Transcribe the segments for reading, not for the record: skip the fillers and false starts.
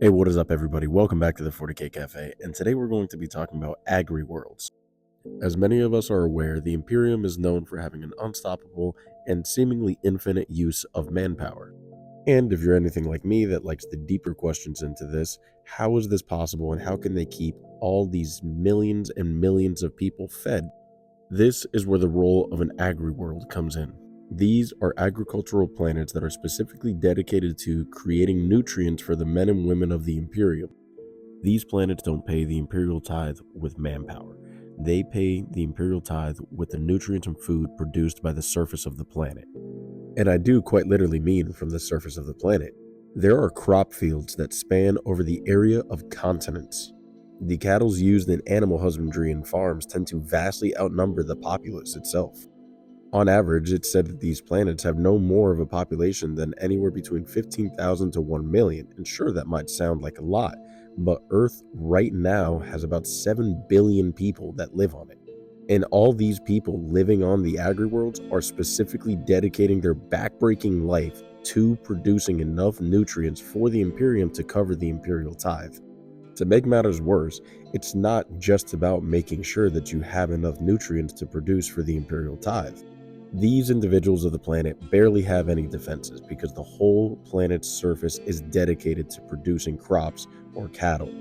Hey, what is up, everybody? Welcome back to the 40K Cafe, and today we're going to be talking about Agri Worlds. As many of us are aware, the Imperium is known for having an unstoppable and seemingly infinite use of manpower. And if you're anything like me that likes the deeper questions into this, how is this possible and how can they keep all these millions and millions of people fed? This is where the role of an Agri World comes in. These are agricultural planets that are specifically dedicated to creating nutrients for the men and women of the Imperium. These planets don't pay the Imperial tithe with manpower. They pay the Imperial tithe with the nutrients and food produced by the surface of the planet. And I do quite literally mean from the surface of the planet. There are crop fields that span over the area of continents. The cattle used in animal husbandry and farms tend to vastly outnumber the populace itself. On average, it's said that these planets have no more of a population than anywhere between 15,000 to 1 million, and sure, that might sound like a lot, but Earth right now has about 7 billion people that live on it. And all these people living on the agri-worlds are specifically dedicating their backbreaking life to producing enough nutrients for the Imperium to cover the Imperial tithe. To make matters worse, it's not just about making sure that you have enough nutrients to produce for the Imperial tithe. These individuals of the planet barely have any defenses because the whole planet's surface is dedicated to producing crops or cattle.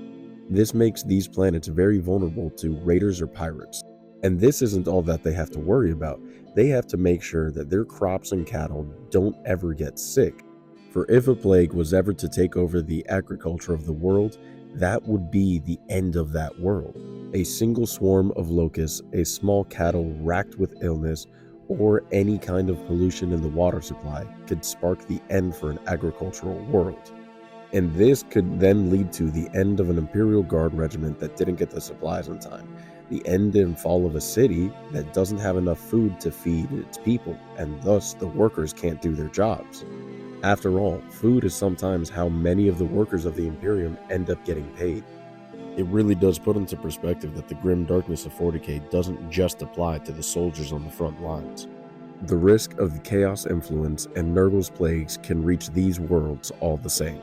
This makes these planets very vulnerable to raiders or pirates. And this isn't all that they have to worry about. They have to make sure that their crops and cattle don't ever get sick. For if a plague was ever to take over the agriculture of the world, that would be the end of that world. A single swarm of locusts, a small cattle racked with illness, or any kind of pollution in the water supply could spark the end for an agricultural world. And this could then lead to the end of an Imperial Guard regiment that didn't get the supplies in time, the end and fall of a city that doesn't have enough food to feed its people, and thus the workers can't do their jobs. After all, food is sometimes how many of the workers of the Imperium end up getting paid. It really does put into perspective that the grim darkness of 40K doesn't just apply to the soldiers on the front lines. The risk of the Chaos Influence and Nurgle's plagues can reach these worlds all the same.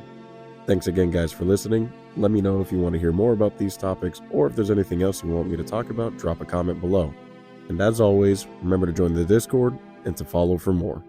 Thanks again, guys, for listening. Let me know if you want to hear more about these topics, or if there's anything else you want me to talk about, drop a comment below. And as always, remember to join the Discord and to follow for more.